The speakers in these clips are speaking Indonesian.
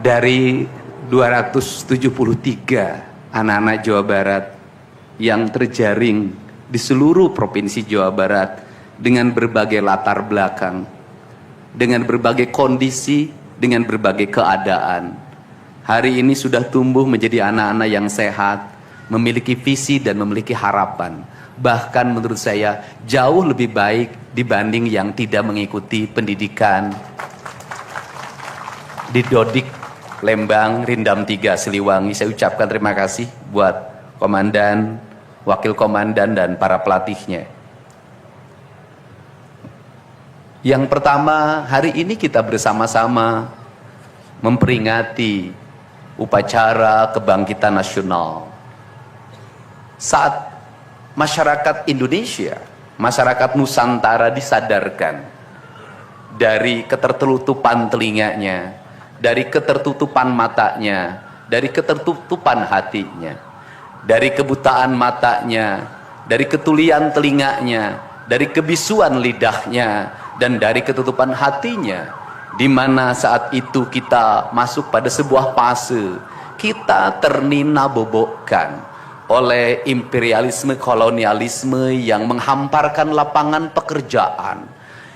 Dari 273 anak-anak Jawa Barat yang terjaring di seluruh provinsi Jawa Barat dengan berbagai latar belakang, dengan berbagai kondisi, dengan berbagai keadaan, hari ini sudah tumbuh menjadi anak-anak yang sehat, memiliki visi dan memiliki harapan. Bahkan menurut saya jauh lebih baik dibanding yang tidak mengikuti pendidikan di Dodik, Lembang, Rindam 3, Siliwangi. Saya ucapkan terima kasih buat komandan, wakil komandan, dan para pelatihnya. Yang pertama, hari ini kita bersama-sama memperingati upacara kebangkitan nasional. Saat masyarakat Indonesia, masyarakat Nusantara disadarkan dari ketertutupan telinganya, dari ketertutupan matanya, dari ketertutupan hatinya, dari kebutaan matanya, dari ketulian telinganya, dari kebisuan lidahnya, dan dari ketutupan hatinya, di mana saat itu kita masuk pada sebuah fase kita ternina bobokkan oleh imperialisme kolonialisme yang menghamparkan lapangan pekerjaan,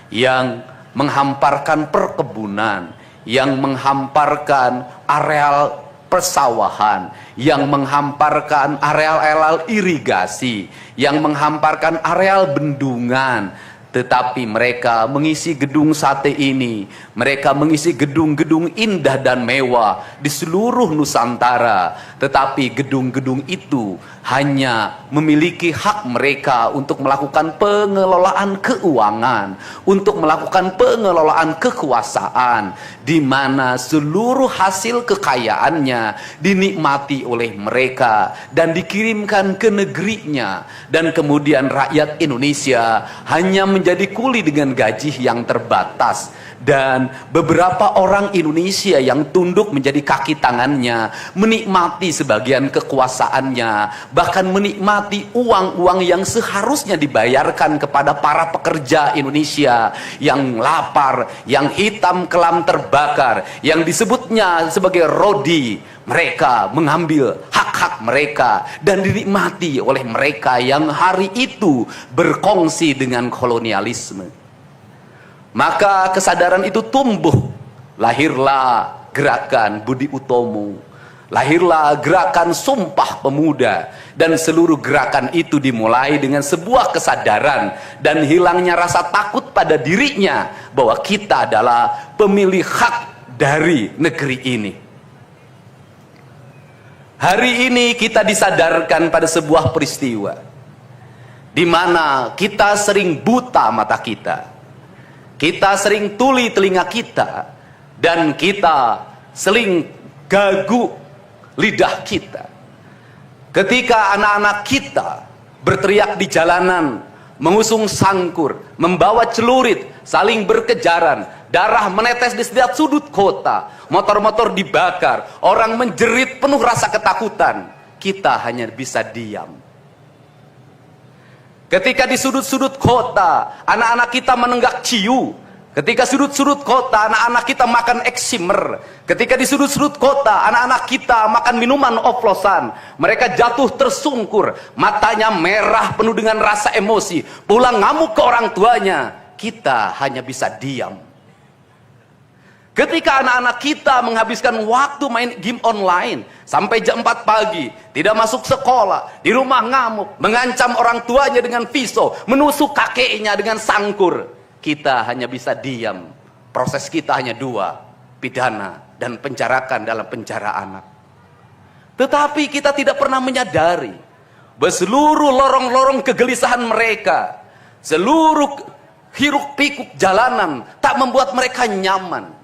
yang menghamparkan perkebunan, yang menghamparkan areal persawahan, yang menghamparkan areal-areal irigasi, yang menghamparkan areal bendungan. Tetapi mereka mengisi gedung sate ini, mereka mengisi gedung-gedung indah dan mewah di seluruh Nusantara. Tetapi gedung-gedung itu hanya memiliki hak mereka untuk melakukan pengelolaan keuangan, untuk melakukan pengelolaan kekuasaan, di mana seluruh hasil kekayaannya dinikmati oleh mereka dan dikirimkan ke negerinya, dan kemudian rakyat Indonesia hanya menjadi kuli dengan gaji yang terbatas, dan beberapa orang Indonesia yang tunduk menjadi kaki tangannya menikmati sebagian kekuasaannya, bahkan menikmati uang-uang yang seharusnya dibayarkan kepada para pekerja Indonesia yang lapar, yang hitam kelam terbakar, yang disebutnya sebagai rodi. Mereka mengambil hak-hak mereka dan dinikmati oleh mereka yang hari itu berkongsi dengan kolonialisme. Maka kesadaran itu tumbuh, lahirlah gerakan Budi Utomo, lahirlah gerakan Sumpah Pemuda, dan seluruh gerakan itu dimulai dengan sebuah kesadaran dan hilangnya rasa takut pada dirinya bahwa kita adalah pemilik hak dari negeri ini. Hari ini kita disadarkan pada sebuah peristiwa di mana kita sering buta mata kita. Kita sering tuli telinga kita, dan kita sering gagu lidah kita. Ketika anak-anak kita berteriak di jalanan, mengusung sangkur, membawa celurit, saling berkejaran, darah menetes di setiap sudut kota, motor-motor dibakar, orang menjerit penuh rasa ketakutan, kita hanya bisa diam. Ketika di sudut-sudut kota anak-anak kita menenggak ciu, ketika sudut-sudut kota anak-anak kita makan eksimer, ketika di sudut-sudut kota anak-anak kita makan minuman oplosan, mereka jatuh tersungkur, matanya merah penuh dengan rasa emosi, pulang ngamuk ke orang tuanya, kita hanya bisa diam. Ketika anak-anak kita menghabiskan waktu main game online sampai jam 4 pagi, tidak masuk sekolah, di rumah ngamuk, mengancam orang tuanya dengan pisau, menusuk kakeknya dengan sangkur, kita hanya bisa diam. Proses kita hanya dua, pidana dan penjarakan dalam penjara anak. Tetapi kita tidak pernah menyadari bahwa seluruh lorong-lorong kegelisahan mereka, seluruh hiruk pikuk jalanan tak membuat mereka nyaman.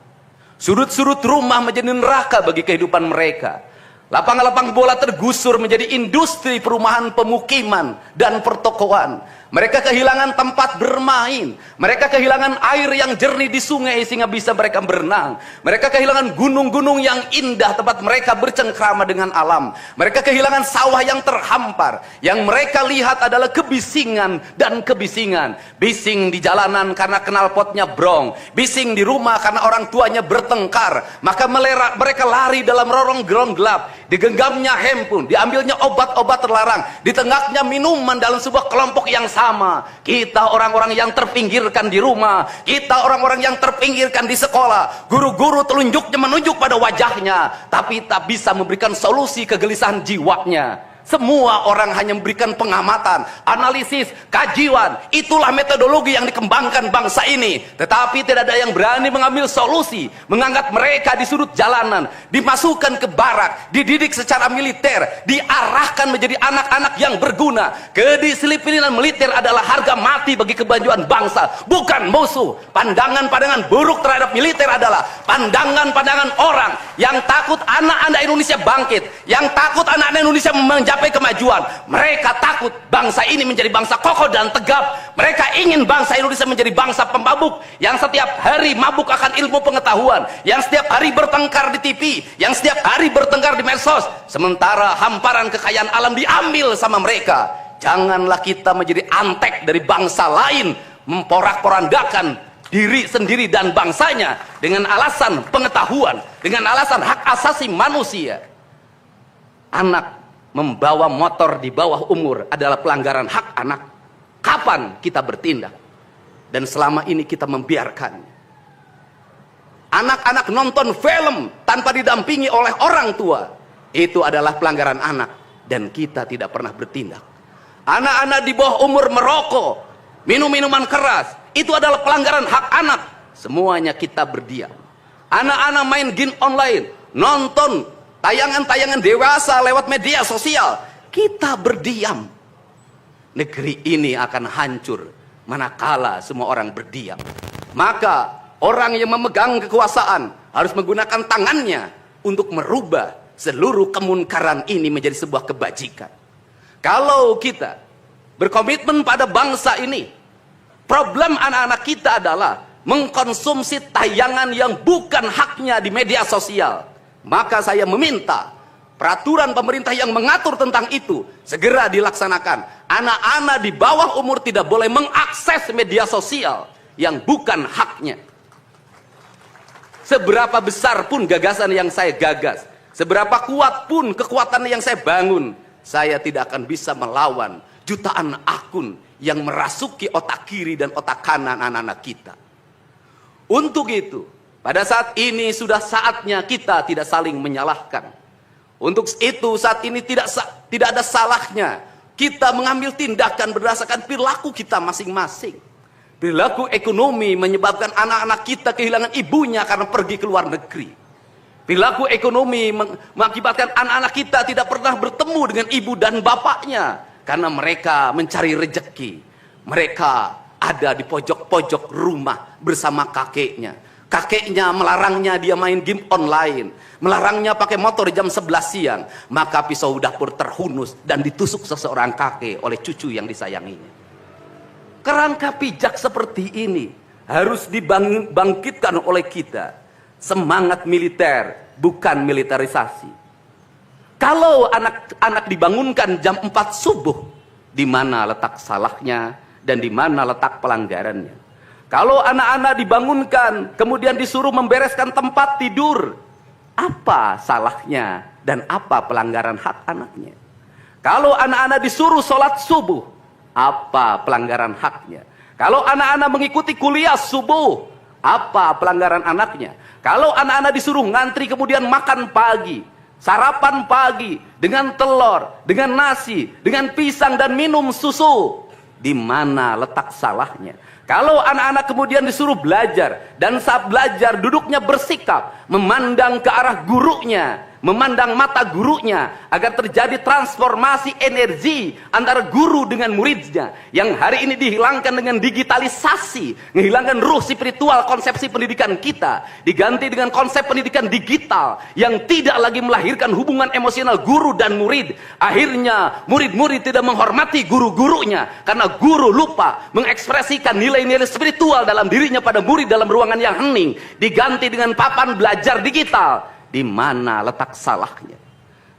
Sudut-sudut rumah menjadi neraka bagi kehidupan mereka. Lapang-lapang bola tergusur menjadi industri perumahan, pemukiman, dan pertokoan. Mereka kehilangan tempat bermain. Mereka kehilangan air yang jernih di sungai sehingga bisa mereka berenang. Mereka kehilangan gunung-gunung yang indah tempat mereka bercengkrama dengan alam. Mereka kehilangan sawah yang terhampar. Yang mereka lihat adalah kebisingan dan kebisingan. Bising di jalanan karena knalpotnya brong. Bising di rumah karena orang tuanya bertengkar. Maka mereka lari dalam lorong-lorong gelap. Digenggamnya handphone, diambilnya obat-obat terlarang, ditengahnya minuman dalam sebuah kelompok yang sama. Kita orang-orang yang terpinggirkan di rumah, kita orang-orang yang terpinggirkan di sekolah. Guru-guru telunjuknya menunjuk pada wajahnya, tapi tak bisa memberikan solusi kegelisahan jiwanya. Semua orang hanya memberikan pengamatan, analisis, kajian. Itulah metodologi yang dikembangkan bangsa ini. Tetapi tidak ada yang berani mengambil solusi, mengangkat mereka di sudut jalanan, dimasukkan ke barak, dididik secara militer, diarahkan menjadi anak-anak yang berguna. Kedisiplinan militer adalah harga mati bagi kemajuan bangsa, bukan musuh. Pandangan-pandangan buruk terhadap militer adalah pandangan-pandangan orang yang takut anak-anak Indonesia bangkit, yang takut anak-anak Indonesia mencapai kemajuan. Mereka takut bangsa ini menjadi bangsa kokoh dan tegap. Mereka ingin bangsa Indonesia menjadi bangsa pemabuk yang setiap hari mabuk akan ilmu pengetahuan, yang setiap hari bertengkar di TV, yang setiap hari bertengkar di medsos, sementara hamparan kekayaan alam diambil sama mereka. Janganlah kita menjadi antek dari bangsa lain, memporak-porandakan diri sendiri dan bangsanya dengan alasan pengetahuan, dengan alasan hak asasi manusia. Anak membawa motor di bawah umur adalah pelanggaran hak anak. Kapan kita bertindak? Dan selama ini kita membiarkan anak-anak nonton film tanpa didampingi oleh orang tua. Itu adalah pelanggaran anak, dan kita tidak pernah bertindak. Anak-anak di bawah umur merokok, minum minuman keras, itu adalah pelanggaran hak anak. Semuanya kita berdiam. Anak-anak main game online, nonton tayangan-tayangan dewasa lewat media sosial, kita berdiam. Negeri ini akan hancur manakala semua orang berdiam. Maka orang yang memegang kekuasaan harus menggunakan tangannya untuk merubah seluruh kemunkaran ini menjadi sebuah kebajikan. Kalau kita berkomitmen pada bangsa ini, problem anak-anak kita adalah mengkonsumsi tayangan yang bukan haknya di media sosial. Maka saya meminta peraturan pemerintah yang mengatur tentang itu segera dilaksanakan. Anak-anak di bawah umur tidak boleh mengakses media sosial yang bukan haknya. Seberapa besar pun gagasan yang saya gagas, seberapa kuat pun kekuatan yang saya bangun, saya tidak akan bisa melawan jutaan akun yang merasuki otak kiri dan otak kanan anak-anak kita. Untuk itu, pada saat ini sudah saatnya kita tidak saling menyalahkan. Untuk itu saat ini tidak ada salahnya kita mengambil tindakan berdasarkan perilaku kita masing-masing. Perilaku ekonomi menyebabkan anak-anak kita kehilangan ibunya karena pergi ke luar negeri. Perilaku ekonomi mengakibatkan anak-anak kita tidak pernah bertemu dengan ibu dan bapaknya karena mereka mencari rejeki. Mereka ada di pojok-pojok rumah bersama kakeknya. Kakeknya melarangnya dia main game online, melarangnya pakai motor jam 11 siang. Maka pisau dapur terhunus dan ditusuk seseorang kakek oleh cucu yang disayanginya. Kerangka pijak seperti ini harus dibangkitkan oleh kita. Semangat militer, bukan militerisasi. Kalau anak-anak dibangunkan jam 4 subuh, di mana letak salahnya dan di mana letak pelanggarannya? Kalau anak-anak dibangunkan, kemudian disuruh membereskan tempat tidur, apa salahnya dan apa pelanggaran hak anaknya? Kalau anak-anak disuruh sholat subuh, apa pelanggaran haknya? Kalau anak-anak mengikuti kuliah subuh, apa pelanggaran anaknya? Kalau anak-anak disuruh ngantri kemudian makan pagi, sarapan pagi dengan telur, dengan nasi, dengan pisang dan minum susu, di mana letak salahnya? Kalau anak-anak kemudian disuruh belajar, dan saat belajar duduknya bersikap, memandang ke arah gurunya, memandang mata gurunya, agar terjadi transformasi energi antara guru dengan muridnya, yang hari ini dihilangkan dengan digitalisasi, menghilangkan ruh spiritual konsepsi pendidikan kita, diganti dengan konsep pendidikan digital yang tidak lagi melahirkan hubungan emosional guru dan murid. Akhirnya murid-murid tidak menghormati guru-gurunya karena guru lupa mengekspresikan nilai-nilai spiritual dalam dirinya pada murid dalam ruangan yang hening, diganti dengan papan belajar digital. Di mana letak salahnya?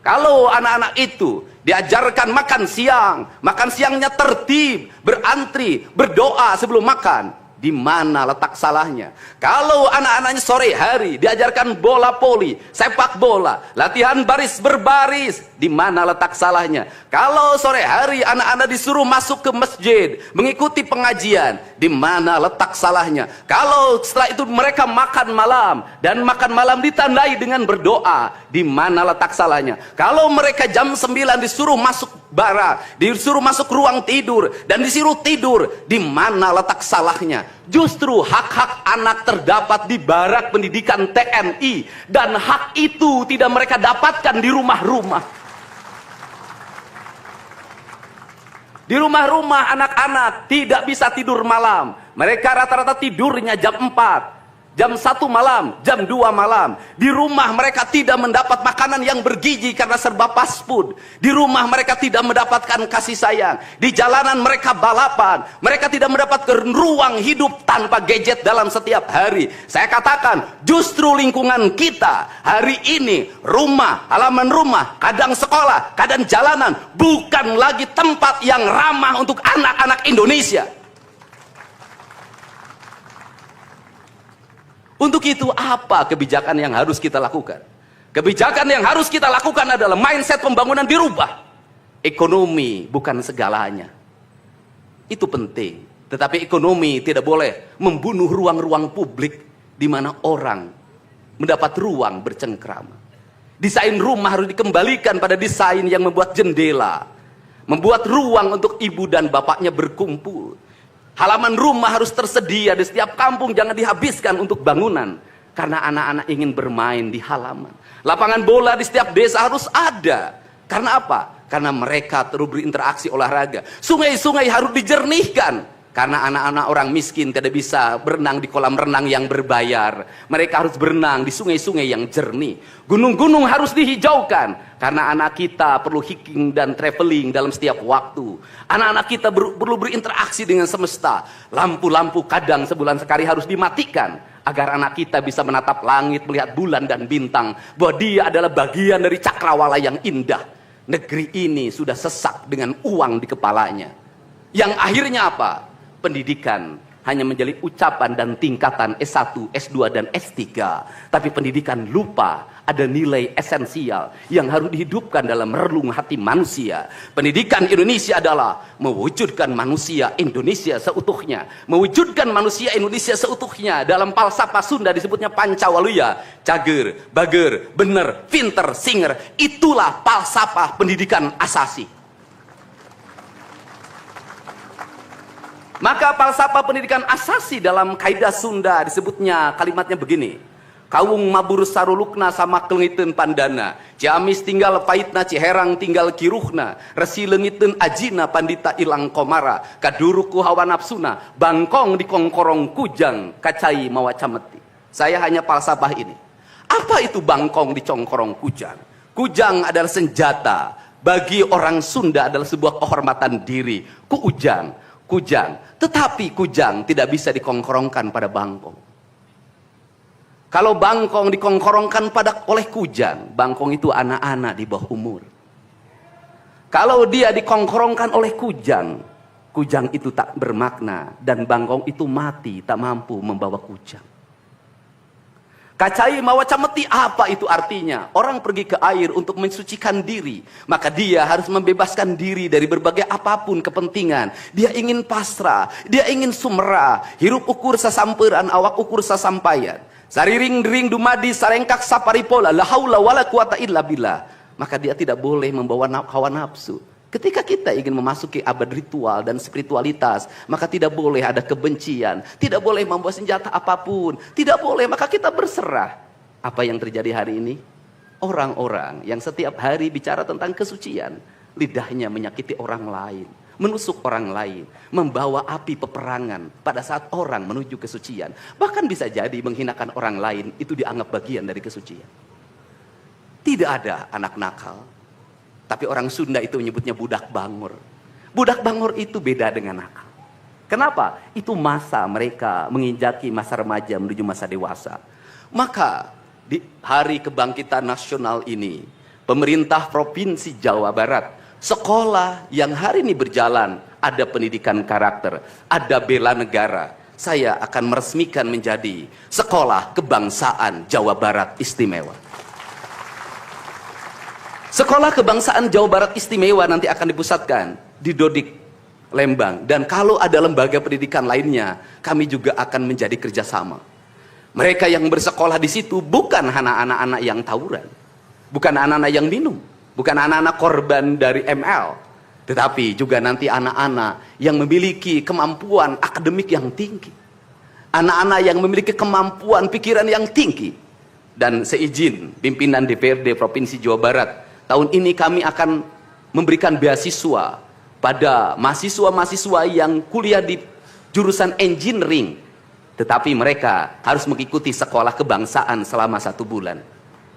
Kalau anak-anak itu diajarkan makan siangnya tertib, berantri, berdoa sebelum makan, di mana letak salahnya? Kalau anak-anaknya sore hari diajarkan bola voli, sepak bola, latihan baris berbaris, di mana letak salahnya? Kalau sore hari anak-anak disuruh masuk ke masjid, mengikuti pengajian, di mana letak salahnya? Kalau setelah itu mereka makan malam, dan makan malam ditandai dengan berdoa, di mana letak salahnya? Kalau mereka jam 9 disuruh masuk bara, disuruh masuk ruang tidur, dan disuruh tidur, di mana letak salahnya? Justru hak-hak anak terdapat di barak pendidikan TNI, dan hak itu tidak mereka dapatkan di rumah-rumah. Di rumah-rumah anak-anak tidak bisa tidur malam. Mereka rata-rata tidurnya jam 4, jam 1 malam, jam 2 malam. Di rumah mereka tidak mendapat makanan yang bergizi karena serba fast food. Di rumah mereka tidak mendapatkan kasih sayang. Di jalanan mereka balapan. Mereka tidak mendapatkan ruang hidup tanpa gadget dalam setiap hari. Saya katakan, justru lingkungan kita hari ini, rumah, halaman rumah, kadang sekolah, kadang jalanan, bukan lagi tempat yang ramah untuk anak-anak Indonesia. Untuk itu apa kebijakan yang harus kita lakukan? Kebijakan yang harus kita lakukan adalah mindset pembangunan dirubah. Ekonomi bukan segalanya. Itu penting. Tetapi ekonomi tidak boleh membunuh ruang-ruang publik di mana orang mendapat ruang bercengkrama. Desain rumah harus dikembalikan pada desain yang membuat jendela, membuat ruang untuk ibu dan bapaknya berkumpul. Halaman rumah harus tersedia di setiap kampung, jangan dihabiskan untuk bangunan. Karena anak-anak ingin bermain di halaman. Lapangan bola di setiap desa harus ada. Karena apa? Karena mereka terus berinteraksi olahraga. Sungai-sungai harus dijernihkan. Karena anak-anak orang miskin tidak bisa berenang di kolam renang yang berbayar. Mereka harus berenang di sungai-sungai yang jernih. Gunung-gunung harus dihijaukan. Karena anak kita perlu hiking dan traveling dalam setiap waktu. Anak-anak kita perlu berinteraksi dengan semesta. Lampu-lampu kadang sebulan sekali harus dimatikan. Agar anak kita bisa menatap langit, melihat bulan dan bintang. Bahwa dia adalah bagian dari cakrawala yang indah. Negeri ini sudah sesak dengan uang di kepalanya. Yang akhirnya apa? Pendidikan hanya menjadi ucapan dan tingkatan S1, S2 dan S3. Tapi pendidikan lupa ada nilai esensial yang harus dihidupkan dalam relung hati manusia. Pendidikan Indonesia adalah mewujudkan manusia Indonesia seutuhnya. Mewujudkan manusia Indonesia seutuhnya. Dalam falsafah Sunda disebutnya Pancawaluya. Cager, bager, bener, pinter, singer. Itulah falsafah pendidikan asasi. Maka falsafah pendidikan asasi dalam kaidah Sunda disebutnya kalimatnya begini. Kawung mabur sarulukna sama kelengiten pandana. Ciamis tinggal paitna ciherang tinggal kiruhna. Resi lengiten ajina pandita ilang komara. Kaduruku hawa nafsuna. Bangkong di kongkorong kujang kacai mawacameti. Saya hanya falsafah ini. Apa itu bangkong di kongkorong kujang? Kujang adalah senjata. Bagi orang Sunda adalah sebuah kehormatan diri. Kujang, tetapi kujang tidak bisa dikongkorongkan pada bangkong. Kalau bangkong dikongkorongkan oleh kujang, bangkong itu anak-anak di bawah umur. Kalau dia dikongkorongkan oleh kujang, kujang itu tak bermakna dan bangkong itu mati, tak mampu membawa kujang. Kacai mawacameti, apa itu artinya? Orang pergi ke air untuk mensucikan diri, maka dia harus membebaskan diri dari berbagai apapun kepentingan. Dia ingin pasrah, dia ingin sumera, hirup ukur sasamperan, awak ukur sasampayan. Sariring-dering dumadi sarengkak saparipola, la haula wala quwata illa billah. Maka dia tidak boleh membawa hawa nafsu. Ketika kita ingin memasuki abad ritual dan spiritualitas, maka tidak boleh ada kebencian, tidak boleh membawa senjata apapun, tidak boleh, maka kita berserah. Apa yang terjadi hari ini? orang-orang yang setiap hari bicara tentang kesucian, lidahnya menyakiti orang lain, menusuk orang lain, membawa api peperangan pada saat orang menuju kesucian. Bahkan bisa jadi menghinakan orang lain itu dianggap bagian dari kesucian. Tidak ada anak nakal, tapi orang Sunda itu menyebutnya budak bangor. Budak bangor itu beda dengan nakal. Kenapa? Itu masa mereka menginjaki masa remaja menuju masa dewasa. Maka di hari kebangkitan nasional ini, pemerintah Provinsi Jawa Barat, sekolah yang hari ini berjalan, ada pendidikan karakter, ada bela negara, saya akan meresmikan menjadi Sekolah Kebangsaan Jawa Barat Istimewa. Sekolah Kebangsaan Jawa Barat Istimewa nanti akan dipusatkan di Dodik, Lembang. Dan kalau ada lembaga pendidikan lainnya, kami juga akan menjadi kerjasama. Mereka yang bersekolah di situ bukan anak-anak yang tawuran, bukan anak-anak yang minum, bukan anak-anak korban dari ML, tetapi juga nanti anak-anak yang memiliki kemampuan akademik yang tinggi, anak-anak yang memiliki kemampuan pikiran yang tinggi. Dan seizin pimpinan DPRD Provinsi Jawa Barat, tahun ini kami akan memberikan beasiswa pada mahasiswa-mahasiswa yang kuliah di jurusan engineering, tetapi mereka harus mengikuti sekolah kebangsaan selama 1 bulan,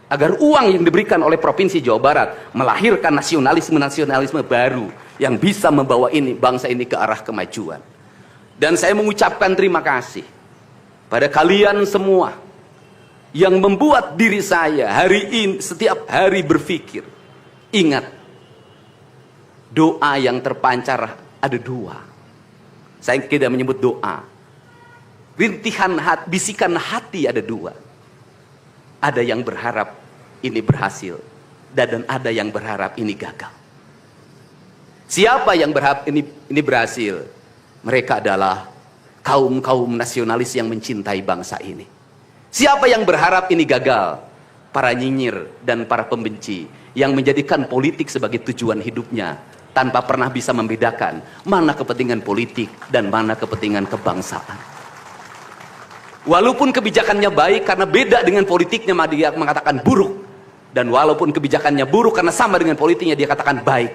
agar uang yang diberikan oleh Provinsi Jawa Barat melahirkan nasionalisme-nasionalisme baru yang bisa membawa bangsa ini ke arah kemajuan. Dan saya mengucapkan terima kasih pada kalian semua yang membuat diri saya hari ini setiap hari berpikir. Ingat, doa yang terpancar ada 2. Saya tidak menyebut doa. Rintihan hati, bisikan hati ada 2. Ada yang berharap ini berhasil, dan ada yang berharap ini gagal. Siapa yang berharap ini berhasil? Mereka adalah kaum-kaum nasionalis yang mencintai bangsa ini. Siapa yang berharap ini gagal? Para nyinyir dan para pembenci yang menjadikan politik sebagai tujuan hidupnya, tanpa pernah bisa membedakan mana kepentingan politik dan mana kepentingan kebangsaan. Walaupun kebijakannya baik karena beda dengan politiknya, dia mengatakan buruk. Dan walaupun kebijakannya buruk karena sama dengan politiknya, dia katakan baik.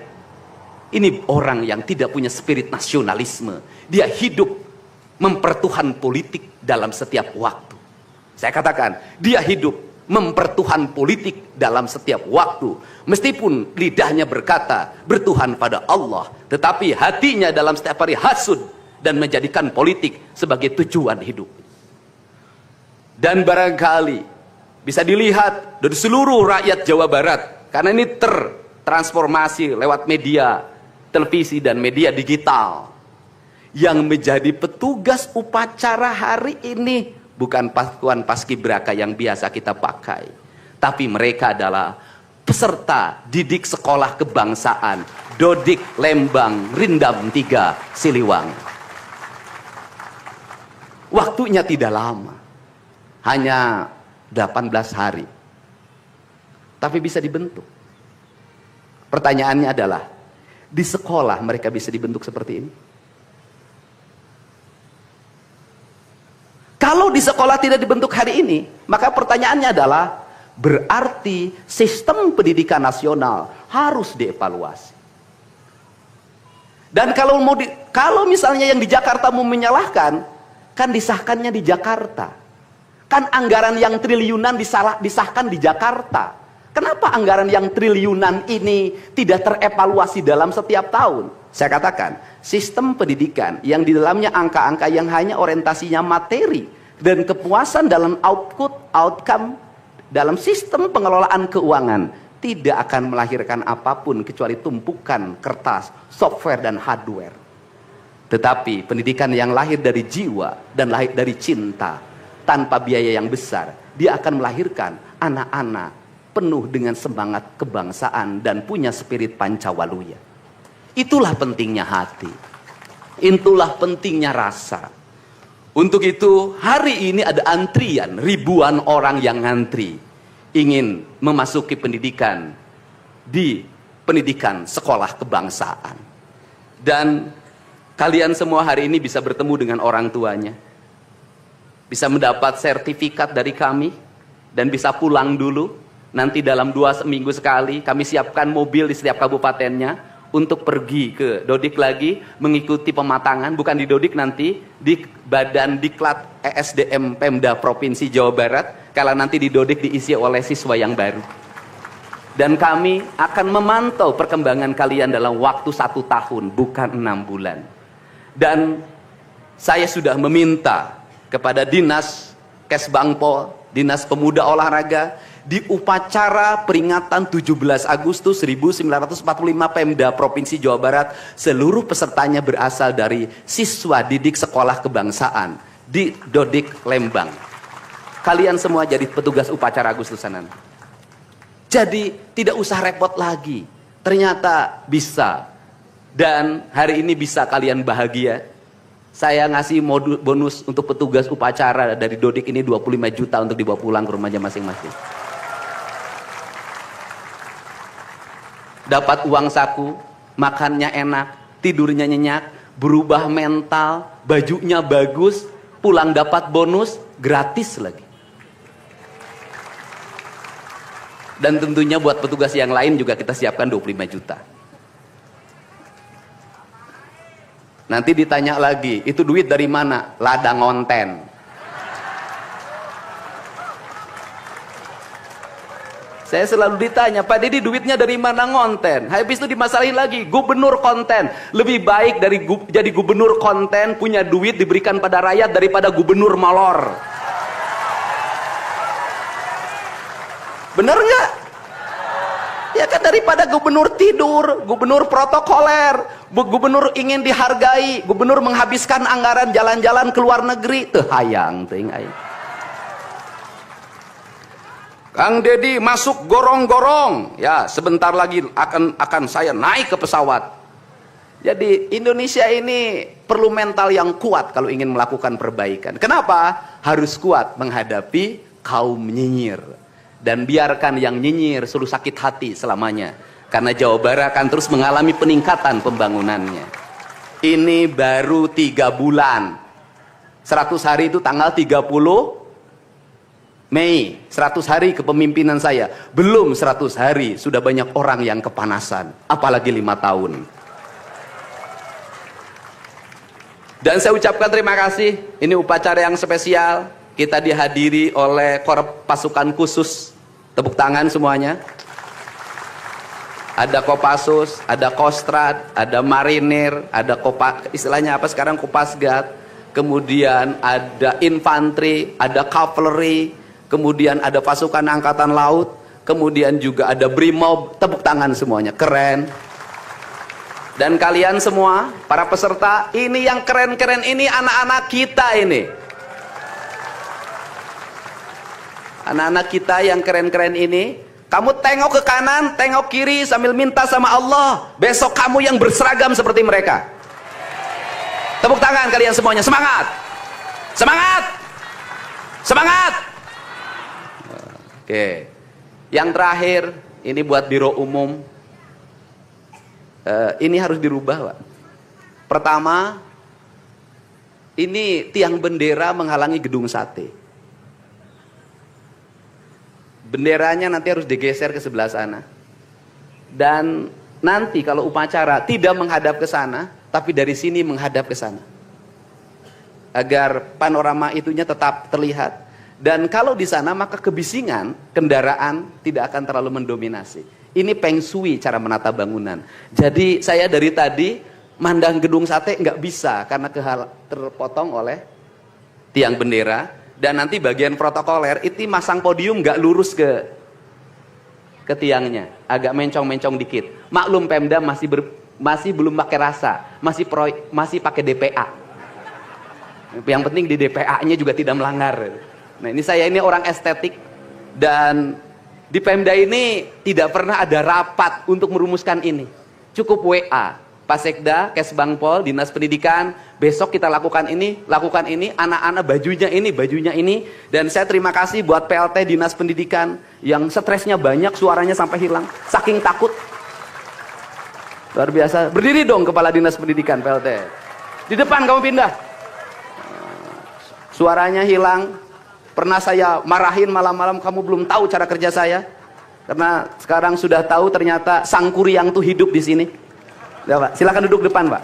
Ini orang yang tidak punya spirit nasionalisme. Dia hidup mempertuhan politik dalam setiap waktu. Saya katakan, dia hidup mempertuhan politik dalam setiap waktu. Meskipun lidahnya berkata bertuhan pada Allah, tetapi hatinya dalam setiap hari hasud dan menjadikan politik sebagai tujuan hidup. Dan barangkali bisa dilihat dari seluruh rakyat Jawa Barat, karena ini tertransformasi lewat media televisi dan media digital, yang menjadi petugas upacara hari ini bukan pasukan paskibraka yang biasa kita pakai, tapi mereka adalah peserta didik sekolah kebangsaan Dodik Lembang Rindam 3 Siliwangi. Waktunya tidak lama, hanya 18 hari, tapi bisa dibentuk. Pertanyaannya adalah, di sekolah mereka bisa dibentuk seperti ini? Kalau di sekolah tidak dibentuk hari ini, maka pertanyaannya adalah, berarti sistem pendidikan nasional harus dievaluasi. Dan kalau misalnya yang di Jakarta mau menyalahkan, kan disahkannya di Jakarta. Kan anggaran yang triliunan disahkan di Jakarta. Kenapa anggaran yang triliunan ini tidak terevaluasi dalam setiap tahun? Saya katakan, sistem pendidikan yang di dalamnya angka-angka yang hanya orientasinya materi dan kepuasan dalam outcome dalam sistem pengelolaan keuangan tidak akan melahirkan apapun kecuali tumpukan kertas, software, dan hardware. Tetapi pendidikan yang lahir dari jiwa dan lahir dari cinta tanpa biaya yang besar, dia akan melahirkan anak-anak penuh dengan semangat kebangsaan dan punya spirit Pancawaluya. Itulah pentingnya hati, itulah pentingnya rasa. Untuk itu hari ini ada antrian, ribuan orang yang ngantri ingin memasuki pendidikan di pendidikan sekolah kebangsaan. Dan kalian semua hari ini bisa bertemu dengan orang tuanya, bisa mendapat sertifikat dari kami, dan bisa pulang dulu Nanti dalam 2 minggu sekali kami siapkan mobil di setiap kabupatennya untuk pergi ke Dodik lagi, mengikuti pematangan, bukan di Dodik nanti, di Badan Diklat ESDM Pemda Provinsi Jawa Barat, kalau nanti di Dodik diisi oleh siswa yang baru. Dan kami akan memantau perkembangan kalian dalam waktu 1 tahun, bukan 6 bulan. Dan saya sudah meminta kepada Dinas Kesbangpol, Dinas Pemuda Olahraga, di upacara peringatan 17 Agustus 1945 Pemda Provinsi Jawa Barat, seluruh pesertanya berasal dari siswa didik sekolah kebangsaan di Dodik Lembang. Kalian semua jadi petugas upacara Agustusanan. Jadi tidak usah repot lagi. Ternyata bisa. Dan hari ini bisa kalian bahagia. Saya ngasih bonus untuk petugas upacara dari Dodik ini 25 juta untuk dibawa pulang ke rumahnya masing-masing. Dapat uang saku, makannya enak, tidurnya nyenyak, berubah mental, bajunya bagus, pulang dapat bonus, gratis lagi. Dan tentunya buat petugas yang lain juga kita siapkan 25 juta. Nanti ditanya lagi, itu duit dari mana? Ladang ngonten. Saya selalu ditanya, Pak Dedi duitnya dari mana ngonten? Habis itu dimasalahin lagi, gubernur konten. Lebih baik dari jadi gubernur konten, punya duit diberikan pada rakyat daripada gubernur molor. Bener nggak? Ya kan, daripada gubernur tidur, gubernur protokoler, gubernur ingin dihargai, gubernur menghabiskan anggaran jalan-jalan ke luar negeri, teu hayang teuing aing. Kang Dedi masuk gorong-gorong, ya sebentar lagi akan saya naik ke pesawat. Jadi Indonesia ini perlu mental yang kuat kalau ingin melakukan perbaikan. Kenapa? Harus kuat menghadapi kaum nyinyir. Dan biarkan yang nyinyir suruh sakit hati selamanya. Karena Jawa Barat akan terus mengalami peningkatan pembangunannya. Ini baru 3 bulan. 100 hari itu tanggal 30 Mei. 100 hari kepemimpinan saya. Belum 100 hari sudah banyak orang yang kepanasan. Apalagi 5 tahun. Dan saya ucapkan terima kasih. Ini upacara yang spesial. Kita dihadiri oleh Korps Pasukan Khusus. Tepuk tangan semuanya. Ada Kopassus, ada Kostrad, ada Marinir, ada istilahnya apa sekarang, Kopasgat. Kemudian ada infanteri, ada cavalry, kemudian ada pasukan angkatan laut, kemudian juga ada Brimob. Tepuk tangan semuanya, keren. Dan kalian semua, para peserta, ini yang keren-keren ini anak-anak kita ini. Anak-anak kita yang keren-keren ini, kamu tengok ke kanan, tengok kiri sambil minta sama Allah, besok kamu yang berseragam seperti mereka. Tepuk tangan kalian semuanya, semangat! Semangat! Semangat! Oke. Yang terakhir, ini buat Biro Umum. Ini harus dirubah, Pak. Pertama, ini tiang bendera menghalangi gedung sate. Benderanya nanti harus digeser ke sebelah sana. Dan nanti kalau upacara tidak menghadap ke sana, tapi dari sini menghadap ke sana. Agar panorama itunya tetap terlihat. Dan kalau di sana maka kebisingan kendaraan tidak akan terlalu mendominasi. Ini Feng Shui cara menata bangunan. Jadi saya dari tadi mandang gedung sate nggak bisa karena terpotong oleh tiang bendera. Dan nanti bagian protokoler itu masang podium nggak lurus ke tiangnya, agak mencong-mencong dikit. Maklum Pemda masih belum pakai rasa, masih pakai DPA. Yang penting di DPA-nya juga tidak melanggar. Nah ini saya ini orang estetik, dan di Pemda ini tidak pernah ada rapat untuk merumuskan ini. Cukup WA. Pak Sekda, Kesbangpol, Dinas Pendidikan, besok kita lakukan ini, anak-anak bajunya ini, dan saya terima kasih buat PLT Dinas Pendidikan yang stresnya banyak, suaranya sampai hilang, saking takut. Luar biasa, berdiri dong Kepala Dinas Pendidikan PLT. Di depan kamu pindah. Suaranya hilang, pernah saya marahin malam-malam, kamu belum tahu cara kerja saya. Karena sekarang sudah tahu ternyata Sang Kuryang tuh hidup di sini. Ya, Pak. Silakan duduk depan, Pak.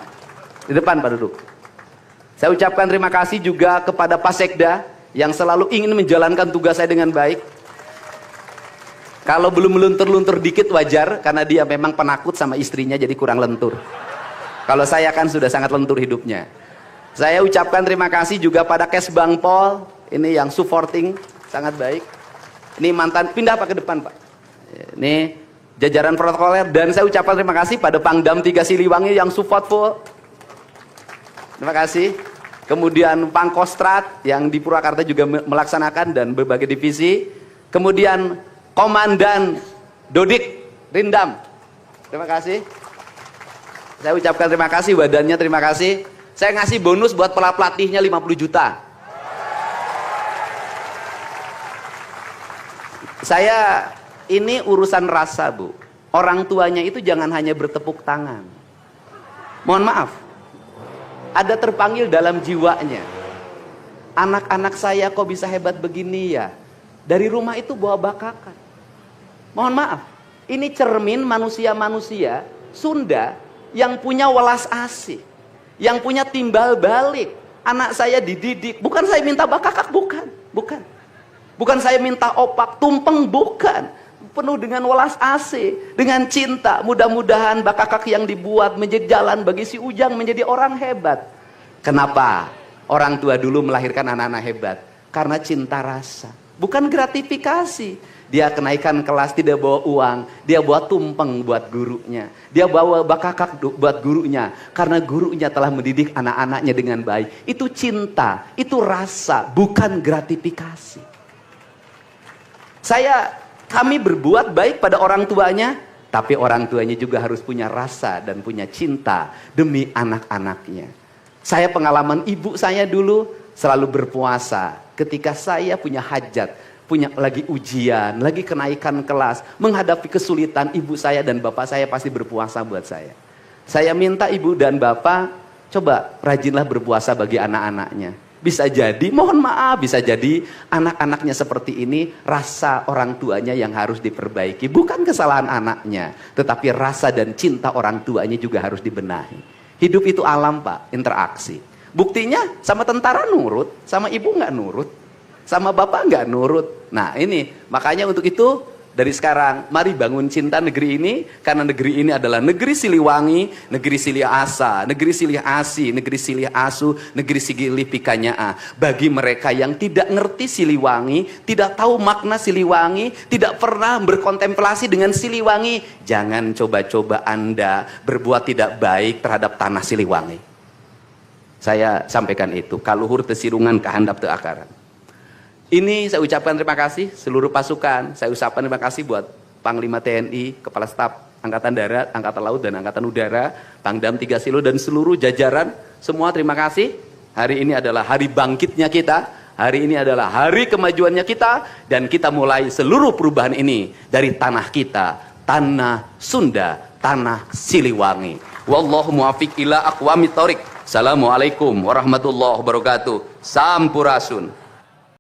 Di depan, Pak, duduk. Saya ucapkan terima kasih juga kepada Pak Sekda yang selalu ingin menjalankan tugas saya dengan baik. Kalau belum meluntur-luntur dikit wajar, karena dia memang penakut sama istrinya jadi kurang lentur. Kalau saya kan sudah sangat lentur hidupnya. Saya ucapkan terima kasih juga pada Kes Bang Pol, ini yang supporting sangat baik. Ini mantan, pindah Pak ke depan, Pak. Ini jajaran protokoler, dan saya ucapkan terima kasih pada Pangdam 3 Siliwangi yang support full. Terima kasih. Kemudian Pangkostrat yang di Purwakarta juga melaksanakan dan berbagai divisi. Kemudian Komandan Dodik Rindam. Terima kasih. Saya ucapkan terima kasih, badannya terima kasih. Saya ngasih bonus buat pelatihnya 50 juta. Saya ini urusan rasa, Bu. Orang tuanya itu jangan hanya bertepuk tangan. Mohon maaf. Ada terpanggil dalam jiwanya. Anak-anak saya kok bisa hebat begini ya? Dari rumah itu bawa bakakan. Mohon maaf. Ini cermin manusia-manusia Sunda yang punya welas asih. Yang punya timbal balik. Anak saya dididik. Bukan saya minta bakakak, bukan. Bukan. Bukan saya minta opak, tumpeng, bukan. Penuh dengan welas asih, dengan cinta. Mudah-mudahan bakakak yang dibuat menjadi jalan bagi si Ujang menjadi orang hebat. Kenapa orang tua dulu melahirkan anak-anak hebat? Karena cinta rasa, bukan gratifikasi. Dia kenaikan kelas tidak bawa uang, dia bawa tumpeng buat gurunya, dia bawa bakakak buat gurunya, karena gurunya telah mendidik anak-anaknya dengan baik. Itu cinta, itu rasa, bukan gratifikasi. Kami berbuat baik pada orang tuanya, tapi orang tuanya juga harus punya rasa dan punya cinta demi anak-anaknya. Saya pengalaman ibu saya dulu selalu berpuasa ketika saya punya hajat, punya lagi ujian, lagi kenaikan kelas, menghadapi kesulitan, ibu saya dan bapak saya pasti berpuasa buat saya. Saya minta ibu dan bapak, coba rajinlah berpuasa bagi anak-anaknya. Bisa jadi, mohon maaf, bisa jadi anak-anaknya seperti ini, rasa orang tuanya yang harus diperbaiki. Bukan kesalahan anaknya, tetapi rasa dan cinta orang tuanya juga harus dibenahi. Hidup itu alam, Pak, interaksi. Buktinya sama tentara nurut, sama ibu nggak nurut, sama bapak nggak nurut. Nah ini, makanya untuk itu dari sekarang mari bangun cinta negeri ini, karena negeri ini adalah negeri Siliwangi, negeri Silih Asa, negeri Silih Asi, negeri Silih Asu, negeri Silih Pikanyaa. Bagi mereka yang tidak ngerti Siliwangi, tidak tahu makna Siliwangi, tidak pernah berkontemplasi dengan Siliwangi, jangan coba-coba Anda berbuat tidak baik terhadap tanah Siliwangi. Saya sampaikan itu, kaluhur tesirungan kehandap teu akaran. Ini saya ucapkan terima kasih seluruh pasukan. Saya ucapkan terima kasih buat Panglima TNI, Kepala Staf Angkatan Darat, Angkatan Laut, dan Angkatan Udara, Pangdam 3 Silo, dan seluruh jajaran. Semua terima kasih. Hari ini adalah hari bangkitnya kita. Hari ini adalah hari kemajuannya kita. Dan kita mulai seluruh perubahan ini dari tanah kita, tanah Sunda, tanah Siliwangi. Wallahu muwaffiq ila aqwamit thoriq. Assalamualaikum warahmatullahi wabarakatuh. Sampurasun.